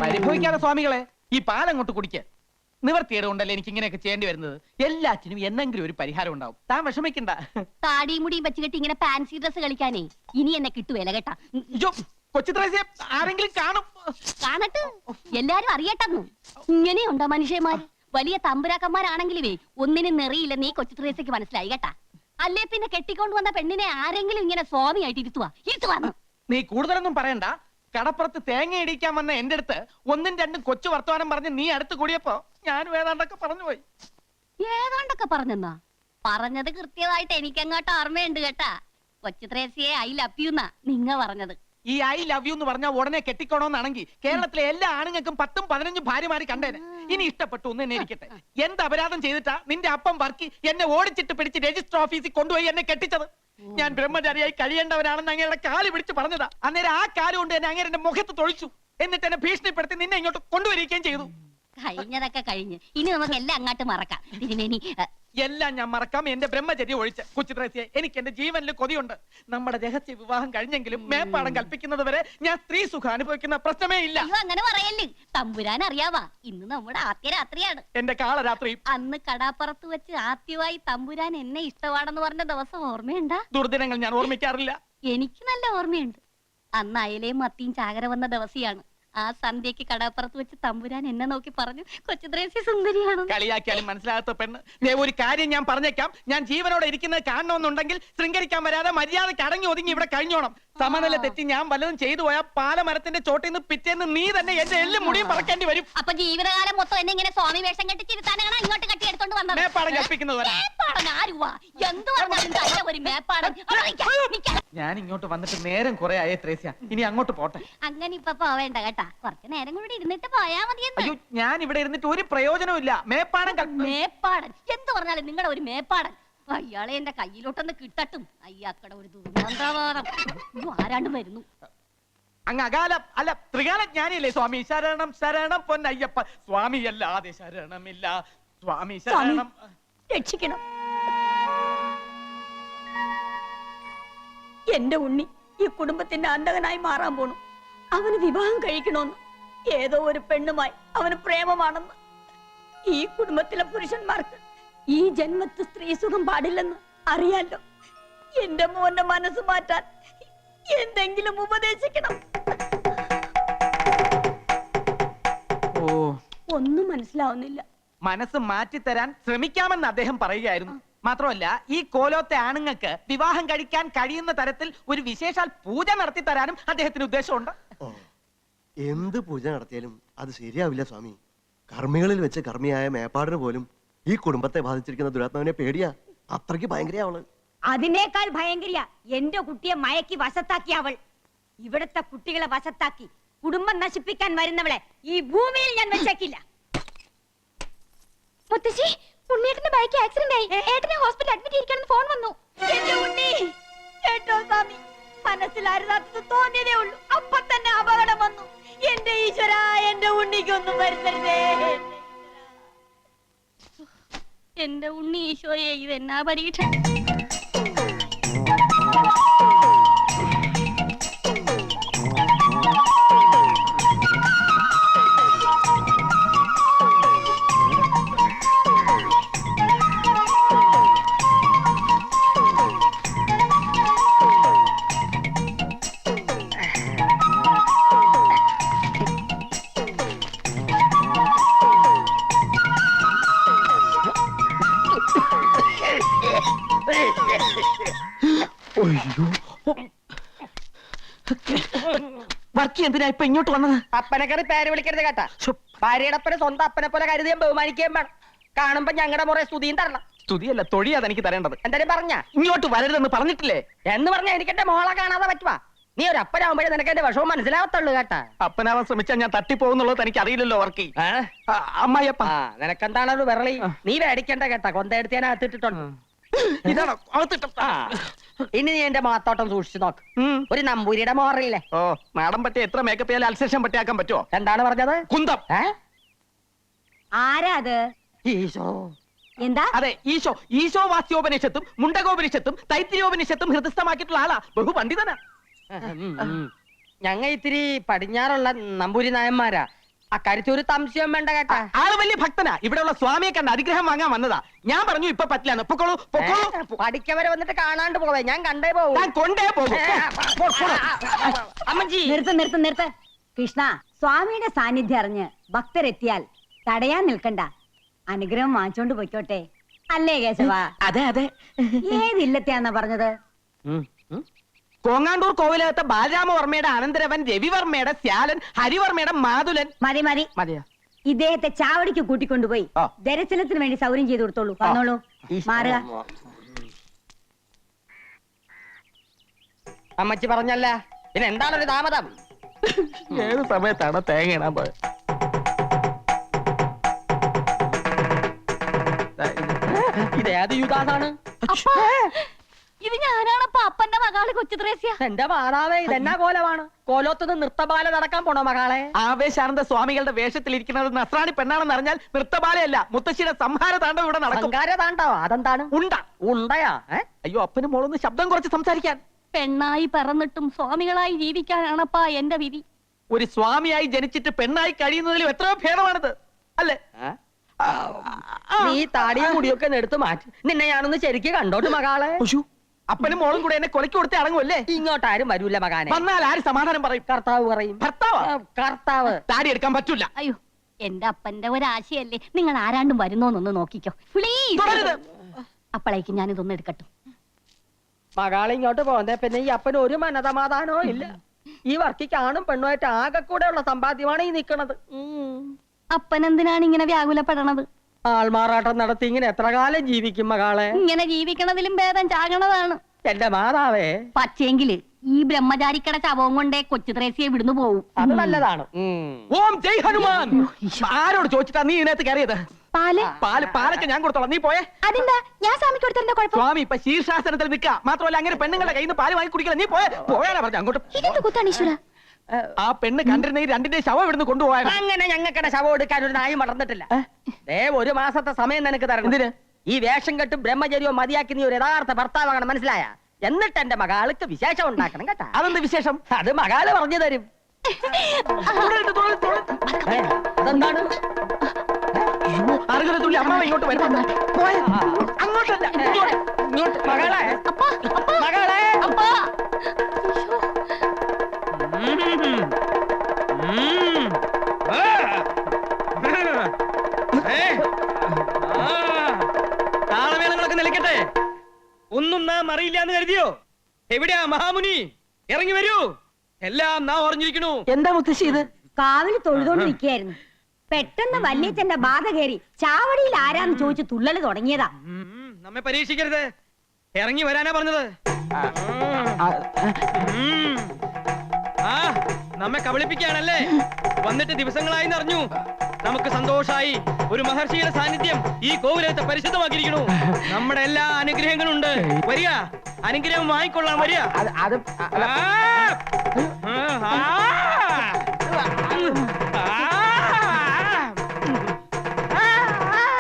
പരിഭവിക്കാതെ സ്വാമികളെ, ഈ പാലങ്ങോട്ട് കുടിക്ക്. നിവർത്തിയേട് കൊണ്ടല്ലേ എനിക്ക് ഇങ്ങനെയൊക്കെ ചെയ്യേണ്ടി വരുന്നത്. എല്ലാറ്റിനും എന്നെങ്കിലും ഒരു പരിഹാരം ഉണ്ടാവും. താൻ വിഷമിക്കണ്ട. താടിയും മുടിയും വെച്ച് കെട്ടി ഇങ്ങനെ ഫാൻസി ഡ്രസ് കളിക്കാനേ ഇനി എന്നെ കിട്ടുവേല കേട്ടാ. കൊച്ചു ത്രേസ്യ ആരെങ്കിലും കാണും. കാണട്ടെ, എല്ലാരും അറിയട്ടെന്നു. ഇങ്ങനെയുണ്ടോ മനുഷ്യന്മാർ? വലിയ തമ്പുരാക്കന്മാരാണെങ്കിലുവേ ഒന്നിനും നെറിയില്ല. നീ കൊച്ചു ത്രേസ്യക്ക് മനസ്സിലായി കേട്ടാ. അല്ലേ പിന്നെ കെട്ടിക്കൊണ്ട് വന്ന പെണ്ണിനെ ആരെങ്കിലും ഇങ്ങനെ സ്വാമിയായിട്ട് ഇരുത്തുവാന്ന്. നീ കൂടുതലൊന്നും പറയണ്ട. കടപ്പുറത്ത് തേങ്ങ ഇടിക്കാൻ വന്ന എന്റെ അടുത്ത് ഒന്നും രണ്ടും കൊച്ചു വർത്തമാനം പറഞ്ഞ് നീ അടുത്ത് കൂടിയപ്പോ ഞാനും ഏതാണ്ടൊക്കെ പറഞ്ഞുപോയി. ഏതാണ്ടൊക്കെ പറഞ്ഞെന്നാ? പറഞ്ഞത് കൃത്യമായിട്ട് എനിക്കങ്ങോട്ട് ഓർമ്മയുണ്ട് കേട്ടാ. കൊച്ചു ത്രേസ്യയെ ഐ ലവ് യു എന്നാ നിങ്ങ പറഞ്ഞത്. ഈ ഐ ലവ് യു എന്ന് പറഞ്ഞാൽ ഉടനെ കെട്ടിക്കോണോന്നാണെങ്കിൽ കേരളത്തിലെ എല്ലാ ആണുങ്ങൾക്കും 10ഉം 15ഉം ഭാര്യമാര് കണ്ടേനെ. ഇനി ഇഷ്ടപ്പെട്ടു ഒന്ന് എന്നെ ഇരിക്കട്ടെ. എന്ത് അപരാധം ചെയ്തിട്ടാ നിന്റെ അപ്പം വർക്കി എന്നെ ഓടിച്ചിട്ട് പിടിച്ച് രജിസ്റ്റർ ഓഫീസിൽ കൊണ്ടുപോയി എന്നെ കെട്ടിച്ചത്? ഞാൻ ബ്രഹ്മചാരിയായി കഴിയേണ്ടവനാണെന്ന് അങ്ങയുടെ കാല് പിടിച്ച് പറഞ്ഞതാ. അന്നേരം ആ കാല് കൊണ്ട് എന്നെ അങ്ങേരെ മുഖത്ത് തൊഴിച്ചു. എന്നിട്ട് എന്നെ ഭീഷണിപ്പെടുത്തി നിന്നെ ഇങ്ങോട്ട് കൊണ്ടുവരികയും ചെയ്തു. കഴിഞ്ഞതൊക്കെ കഴിഞ്ഞ് ഇനി നമുക്ക് എല്ലാം അങ്ങോട്ട് മറക്കാം. തിരുമേനി, എല്ലാം ഞാൻ മറക്കാം, എന്റെ ബ്രഹ്മചര്യം ഒഴിച്ച്. കൊച്ചു ത്രേസ്യയെ, എനിക്ക് എന്റെ ജീവനിൽ കൊതിയുണ്ട്. നമ്മുടെ രഹസ്യ വിവാഹം കഴിഞ്ഞെങ്കിലും മേപ്പാടം കൽപ്പിക്കുന്നത് വരെ ഞാൻ സ്ത്രീ സുഖം അനുഭവിക്കുന്ന പ്രശ്നമേ ഇല്ല. അങ്ങനെ പറയല്ലേ. തമ്പുരാൻ അറിയാവാ, ഇന്ന് നമ്മുടെ ആദ്യ രാത്രിയാണ്. എന്റെ കാളരാത്രി. അന്ന് കടാപ്പുറത്ത് വെച്ച് ആദ്യമായി തമ്പുരാൻ എന്നെ ഇഷ്ടമാണെന്ന് പറഞ്ഞ ദിവസം ഓർമ്മയുണ്ടാ? ദുർദിനങ്ങൾ ഞാൻ ഓർമ്മിക്കാറില്ല. എനിക്ക് നല്ല ഓർമ്മയുണ്ട്. അന്ന് അയലയും മത്തിയും ചാകര വന്ന ദിവസിയാണ്. ആ സന്ധ്യക്ക് കടാപ്പുറത്ത് വെച്ച് തമ്പുരാൻ എന്നെ നോക്കി പറഞ്ഞു, കൊച്ചു ത്രേസ്യ സുന്ദരിയാണ്. കളിയാക്കിയാലും മനസ്സിലാകാത്ത പെണ്ണ്. ഒരു കാര്യം ഞാൻ പറഞ്ഞേക്കാം. ഞാൻ ജീവനോടെ ഇരിക്കുന്നത് കാണണമെന്നുണ്ടെങ്കിൽ ശൃംഗരിക്കാൻ വരാതെ മര്യാദയ്ക്ക് അടങ്ങി ഒതുങ്ങി ഇവിടെ കഴിഞ്ഞോണം. സമനില തെറ്റി ഞാൻ വല്ലതും ചെയ്തു പോയാൽ പാലമരത്തിന്റെ ചോട്ടിൽ നിന്ന് പിറ്റേന്ന് നീ തന്നെ എന്റെ എല്ലും മുടിയും പറക്കേണ്ടി വരും. അപ്പൊ ജീവിതകാലം മൊത്തം എന്നെ ഇങ്ങനെ സ്വാമി വേഷം കെട്ടിച്ചിരുത്താനാണ് ഇങ്ങോട്ട് കെട്ടിയെടുത്തോണ്ട് വന്നത്. മേപ്പാടം കൽപ്പിക്കുന്നത് ഞാൻ ഇങ്ങോട്ട് വന്നിട്ട് നേരം കുറെ ആയേ ത്രേസ്യ. ഇനി അങ്ങോട്ട് പോട്ടെ. അങ്ങനെ ഇപ്പൊ പോവേണ്ട കേട്ടാ. കുറച്ച് നേരം കൂടി ഇരുന്നിട്ട് പോയാ മതി. അയ്യോ, ഞാൻ ഇവിടെ ഇരുന്നിട്ട് ഒരു പ്രയോജനവും ഇല്ല. മേപ്പാടൻ മേപ്പാടൻ എന്ത് പറഞ്ഞാലും നിങ്ങളുടെ ഒരു മേപ്പാടൻ അയാളെ എന്റെ കയ്യിലോട്ടൊന്ന് കിട്ടട്ടും. അയ്യാക്കട ഒരു ദുർഗന്ധവാദം. ആരാണ്ടും വരുന്നു. അങ്ങ് അകാലം അല്ല ത്രികാലജ്ഞാനിയല്ലേ സ്വാമി? ശരണം ശരണം പൊന്നയ്യപ്പ. സ്വാമി അല്ലാതെ ശരണമില്ല. സ്വാമി ശരണം. രക്ഷിക്കണം. എന്റെ ഉണ്ണി ഈ കുടുംബത്തിന്റെ അന്തകനായി മാറാൻ പോണു. അവന് വിവാഹം കഴിക്കണമെന്ന് ഏതോ ഒരു പെണ്ണുമായി അവന് പ്രേമമാണെന്ന്. ഈ കുടുംബത്തിലെ പുരുഷന്മാർക്ക് ഈ ജന്മത്ത് സ്ത്രീ സുഖം പാടില്ലെന്ന് അറിയാലോ. എന്റെ മോന്റെ മനസ്സ് മാറ്റാൻ എന്തെങ്കിലും ഉപദേശിക്കണം. ഒന്നും മനസ്സിലാവുന്നില്ല. മനസ്സ് മാറ്റിത്തരാൻ ശ്രമിക്കാമെന്ന് അദ്ദേഹം പറയുകയായിരുന്നു. മാത്രമല്ല, ഈ കോലോത്തെ ആണുങ്ങൾക്ക് വിവാഹം കഴിക്കാൻ കഴിയുന്ന തരത്തിൽ ഒരു വിശേഷാൽ പൂജ നടത്തി തരാനും അദ്ദേഹത്തിന് ഉദ്ദേശമുണ്ട്. എന്ത് പൂജ നടത്തിയാലും അത് ശരിയാവില്ല സ്വാമി. കർമ്മികളിൽ വെച്ച് കർമ്മിയായ മേപ്പാടിന് പോലും ഈ കുടുംബത്തെ ബാധിച്ചിരിക്കുന്ന ദുരാത്മാവിനെ പേടിയാ. അത്രയ്ക്ക് ഭയങ്കര അവള്. അതിനേക്കാൾ ഭയങ്കര എന്റെ കുട്ടിയെ മയക്കി വശത്താക്കി അവൾ. ഇവിടത്തെ കുട്ടികളെ വശത്താക്കി കുടുംബം നശിപ്പിക്കാൻ വരുന്നവളെ ഈ ഭൂമിയിൽ ഞാൻ വെച്ചേക്കില്ല. മുത്തശ്ശി, ഉണ്ണിയേട്ടന്റെ ബൈക്ക് ആക്സിഡന്റ് ആയി. ഏട്ടനെ ഹോസ്പിറ്റലിൽ അഡ്മിറ്റ് ചെയ്യിക്കണമെന്ന് ഫോൺ വന്നു. എന്റെ ഉണ്ണി കേട്ടോ സ്വാമി, മനസ്സിലായിരുന്നത് തോന്നിയതേ ഉള്ളൂ. അപ്പൊ തന്നെ അപകടം വന്നു. എന്റെ ഈശ്വര, എന്റെ ഉണ്ണിക്കൊന്നും വരുത്തരുതേ. എന്റെ ഉണ്ണി ഈശോയെ, ഇത് എന്നാ പരീക്ഷ? വർക്കി എന്തിനാ ഇപ്പൊ ഇങ്ങോട്ട് വന്നത്? അപ്പനെ കയറി പേര് വിളിക്കരുത് കേട്ടാ. ഭാര്യയുടെ അപ്പനെ സ്വന്തം അപ്പനെ പോലെ കരുതിയും ബഹുമാനിക്കുകയും വേണം. കാണുമ്പോ ഞങ്ങളുടെ മുറേ സ്തുതിയും തരണം. സ്തുതിയല്ല, തൊഴിയാ എനിക്ക് തരേണ്ടത്. എന്തായാലും പറഞ്ഞ ഇങ്ങോട്ട് വരരുതെന്ന് പറഞ്ഞിട്ടില്ലേ? എന്ന് പറഞ്ഞാ എനിക്ക് എന്റെ മോളെ കാണാതെ പറ്റുവാ. നീ ഒരു അപ്പനാവുമ്പോഴേ നിനക്ക് എന്റെ വിഷമം മനസ്സിലാവത്തുള്ളൂ കേട്ടാ. അപ്പനാവാൻ ശ്രമിച്ചാൽ ഞാൻ തട്ടിപ്പോകുന്നുള്ളത് എനിക്ക് അറിയില്ലല്ലോ വർക്കി. അമ്മായിയപ്പ, നിനക്കെന്താണ് ഒരു വിരളി? നീ മേടിക്കണ്ട കേട്ടാ. കൊന്തയെടുത്ത് ഞാൻ അകത്തിട്ടിട്ടുണ്ട്. ഇതാണോ ഇനി നീ എന്റെ മാത്തോട്ടം സൂക്ഷിച്ചു നോക്ക്. ഒരു നമ്പൂരിയുടെ മോറില്ലേ? ഓ, മാഡം പറ്റിയ എത്ര മേക്കപ്പ് ചെയ്യാൻ അൽസേഷൻ പറ്റിയാക്കാൻ പറ്റുമോ? എന്താണ് പറഞ്ഞത്? കുന്തം. ആരാ അത്? ഈശോ. എന്താ? അതെ, ഈശോ. ഈശോ വാസ്യോപനിഷത്തും മുണ്ടകോപനിഷത്തും തൈത്തിരിയോപനിഷത്തും ഹൃദയസ്ഥമാക്കിയിട്ടുള്ള ആളാ. ബഹുപണ്ഡിതനാ. ഞങ്ങ ഇത്തിരി പടിഞ്ഞാറുള്ള നമ്പൂരി നായന്മാരാ. അക്കാര്യത്തിൽ ഒരു സംശയം വേണ്ട കേട്ടാ. ആള് വലിയ ഭക്തനാ. ഇവിടെയുള്ള സ്വാമിയെ കണ്ട് അനുഗ്രഹം വാങ്ങാൻ വന്നതാ. ഞാൻ പറഞ്ഞു ഇപ്പൊ പറ്റില്ലാന്ന്. പൊക്കോളൂ പൊക്കോളൂ. പഠിക്കവരെ വന്നിട്ട് കാണാണ്ട് പോവേ, ഞാൻ കണ്ടേ പോവും. ഞാൻ കൊണ്ടേ പോകും. അമ്മജി നിർത്ത് കൃഷ്ണ, സ്വാമിയുടെ സാന്നിധ്യം അറിഞ്ഞ് ഭക്തരെത്തിയാൽ തടയാൻ നിൽക്കണ്ട. അനുഗ്രഹം വാങ്ങിച്ചോണ്ട് പൊയ്ക്കോട്ടെ. അല്ലേ കേശവ? അതെ അതെ. ഏതില്ലത്തെയാന്നാ പറഞ്ഞത്? കോങ്ങാണ്ടൂർ കോവിലകത്തെ ബാലരാമവർമ്മയുടെ അനന്തരവൻ രവിവർമ്മയുടെ ശ്യാലൻ ഹരിവർമ്മയുടെ മാതുലൻ. മതി മതി, മതിയോ? ഇദ്ദേഹത്തെ ചാവടിക്ക് കൂട്ടിക്കൊണ്ടുപോയി ആ. ദർശനത്തിന് വേണ്ടി സൗകര്യം ചെയ്തു കൊടുത്തോളൂ. വന്നോളൂ, മാറുക. അമ്മച്ചി പറഞ്ഞല്ല, പിന്നെ എന്താണൊരു താമതം? ഏത് സമയത്താണ് തേങ്ങ ഇടാൻ പോയത്? ഇതേത് യുദാസാണ്? ഇത് ഞാനാണപ്പ അപ്പന്റെ മകള് കൊച്ചു ത്രേസ്യ. എന്റെ മാതാവേ, ഇതെന്നാ കോലമാണ്? കോലോത്തുനിന്ന് നൃത്തബാല നടക്കാൻ പോണോ മകളെ? ആവേശാനന്ദ സ്വാമികളുടെ വേഷത്തിലിരിക്കുന്നത് നസ്രാണി പെണ്ണാണെന്ന് അറിഞ്ഞാൽ നൃത്തബാലയല്ല, മുത്തശ്ശിയുടെ സംഹാര താണ്ഡവം ഇവിടെ നടക്കും. താണ്ടോ? അതെന്താണ്? ഉണ്ട. ഉണ്ടയാ? അയ്യോ, അപ്പനും മോളൊന്ന് ശബ്ദം കുറച്ച് സംസാരിക്കാൻ. പെണ്ണായി പറന്നിട്ടും സ്വാമികളായി ജീവിക്കാനാണപ്പാ എന്റെ വിധി. ഒരു സ്വാമിയായി ജനിച്ചിട്ട് പെണ്ണായി കഴിയുന്നതിലും എത്രയോ ഭേദമാണിത്, അല്ലേ? നീ താടിയും മുടിയൊക്കെ ഒന്ന് എടുത്ത് മാറ്റി. നിന്നെ ഞാനൊന്ന് ശരിക്ക് കണ്ടോട്ട് മകളെ. അപ്പനും മോളും കൂടെ എന്നെ കൊലക്ക് കൊടുത്തേ അടങ്ങുമല്ലേ? ഇങ്ങോട്ടാരും വരൂല മകാനെ. വന്നാൽ ആര് സമാധാനം പറയും? കർത്താവ് പറയും. ഭർത്താവാ? കർത്താവ്. താടി എടുക്കാൻ പറ്റൂല. അയ്യോ, എന്റെ അപ്പന്റെ ഒരാശയല്ലേ. നിങ്ങൾ ആരാണ്ടും വരുന്നോന്നൊന്ന് നോക്കിക്കോ പ്ലീസ്. തുടരുത്. അപ്പോഴേക്ക് ഞാൻ ഇതൊന്നും എടുക്കട്ടെ. മകളെ ഇങ്ങോട്ട് പോന്നെ, പിന്നെ ഈ അപ്പന് ഒരു മനസമാധാനവും ഇല്ല. ഈ വർക്കിക്ക് ആണും പെണ്ണുമായിട്ട് ആകെ കൂടെ ഉള്ള സമ്പാദ്യമാണ് ഈ നിക്കണത്. അപ്പൻ എന്തിനാണ് ഇങ്ങനെ വ്യാകുലപ്പെടണത്? ആൾമാറാട്ടം നടത്തി ഇങ്ങനെ എത്ര കാലം ജീവിക്കും മകളെ? ഇങ്ങനെ ജീവിക്കണതിലും ഭേദം ചാകണതാണ്. എന്റെ മാതാവേ, പക്ഷേങ്കില് ഈ ബ്രഹ്മചാരിക്കട ശവവും കൊണ്ടേ കൊച്ചു ത്രേസ്യെ വിടുന്നു പോവും. അത് നല്ലതാണ്. ഓം ജയ് ഹനുമാൻ. ആരോട് ചോദിച്ചിട്ടാ നീ ഇതിനകത്ത് കയറിയത്? പാല് പാലൊക്കെ ഞാൻ കൊടുത്തോളാം, നീ പോയേ. അതെന്താ ഞാൻ സ്വാമിക്ക് കൊടുത്തതിന്റെ കുഴപ്പം? സ്വാമി ഇപ്പൊ ശീർഷാസനത്തിൽ നിൽക്കുക. മാത്രമല്ല അങ്ങനെ പെണ്ണുങ്ങളുടെ കയ്യിൽ നിന്ന് പാല് വാങ്ങി കുടിക്കില്ല. നീ പോയാലാ പറഞ്ഞു അങ്ങോട്ട്. ഇതെന്ത് കുത്താണ് ഈശ്വര? ആ പെണ്ണ് കണ്ടിരുന്ന ഈ രണ്ടിന്റെ ശവം ഇവിടുന്ന് കൊണ്ടുപോയാ. അങ്ങനെ ഞങ്ങൾക്കിടെ ശവം എടുക്കാൻ ഒരു നായി വളർന്നിട്ടില്ല. ഒരു മാസത്തെ സമയം നിനക്ക് തരണം. എന്തിന്? ഈ വേഷം കെട്ടും ബ്രഹ്മചര്യവും മതിയാക്കി നീ ഒരു യഥാർത്ഥ ഭർത്താവാകണം, മനസ്സിലായ? എന്നിട്ട് എന്റെ മകാൾക്ക് വിശേഷം ഉണ്ടാക്കണം കേട്ടാ. അതെന്ത് വിശേഷം? അത് മകാള് പറഞ്ഞു തരും. അതെന്താണ്? അറുകര തുള്ളി അമ്മാവ ഇങ്ങോട്ട് വരുന്നുണ്ട്. അങ്ങോട്ടല്ല, ഇങ്ങോട്ട്. മകളെ, മകളെ. താളമേളങ്ങളൊക്കെ നിലയ്ക്കട്ടെ. ഒന്നും നാം അറിയില്ല എന്ന് കരുതിയോ? എവിടെയാ മഹാമുനി? ഇറങ്ങി വരൂ. എല്ലാം നാം ഓർഞ്ഞിരിക്കണു. എന്താ മുത്തശ്ശി ഇത്? കാവില് തൊഴുതോണ്ട് നിൽക്കുകയായിരുന്നു. പെട്ടെന്ന് വല്യച്ഛന്റെ ബാധ കയറി ചാവടിയിൽ ആരാന്ന് ചോദിച്ചു തുള്ളല് തുടങ്ങിയതാ. നമ്മെ പരീക്ഷിക്കരുത്. ഇറങ്ങി വരാനാ പറഞ്ഞത്. നമ്മെ കബളിപ്പിക്കാണല്ലേ? വന്നിട്ട് ദിവസങ്ങളായി അറിഞ്ഞു. നമുക്ക് സന്തോഷായി. ഒരു മഹർഷിയുടെ സാന്നിധ്യം ഈ കോവിലത്തെ പരിശുദ്ധമാക്കിയിരിക്കണു. നമ്മുടെ എല്ലാ അനുഗ്രഹങ്ങളും ഉണ്ട്. വരിക, അനുഗ്രഹം വാങ്ങിക്കൊള്ളാം. വരിക. അത്